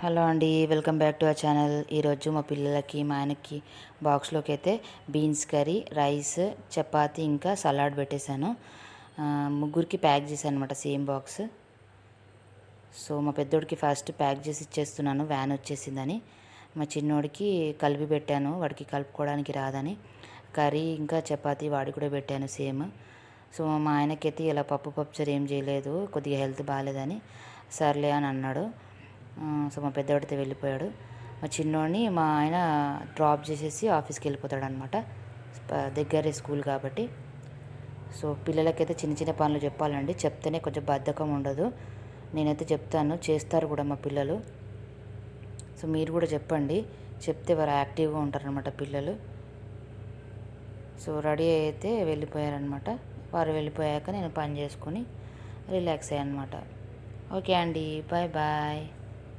Hello అండి, welcome back to our channel. ఈరోజు మా పిల్లలకి మా ఆయనకి బాక్స్లోకి అయితే బీన్స్ కర్రీ, రైస్, చపాతీ ఇంకా సలాడ్ పెట్టేశాను. ముగ్గురికి ప్యాక్ చేశాను అనమాట, సేమ్ బాక్స్. సో మా పెద్దోడికి ఫస్ట్ ప్యాక్ చేసి ఇచ్చేస్తున్నాను, వ్యాన్ వచ్చేసిందని. మా చిన్నోడికి కలిపి పెట్టాను, వాడికి కలుపుకోవడానికి రాదని. కర్రీ ఇంకా చపాతీ వాడికి కూడా పెట్టాను సేమ్. సో మా ఆయనకైతే ఇలా పప్పుచారు ఏం చేయలేదు, కొద్దిగా హెల్త్ బాగాలేదని సర్లే అని అన్నాడు. సో మా పెద్దవాడితో వెళ్ళిపోయాడు. మా చిన్నోడిని మా ఆయన డ్రాప్ చేసేసి ఆఫీస్కి వెళ్ళిపోతాడు అనమాట, దగ్గరే స్కూల్ కాబట్టి. సో పిల్లలకైతే చిన్న చిన్న పనులు చెప్పాలండి, చెప్తేనే కొంచెం బద్ధకం ఉండదు. నేనైతే చెప్తాను, చేస్తారు కూడా మా పిల్లలు. సో మీరు కూడా చెప్పండి, చెప్తే వారు యాక్టివ్గా ఉంటారనమాట పిల్లలు. సో రెడీ అయితే వెళ్ళిపోయారనమాట. వారు వెళ్ళిపోయాక నేను పని చేసుకొని రిలాక్స్ అయ్యాను అనమాట. ఓకే అండి, బాయ్ బాయ్.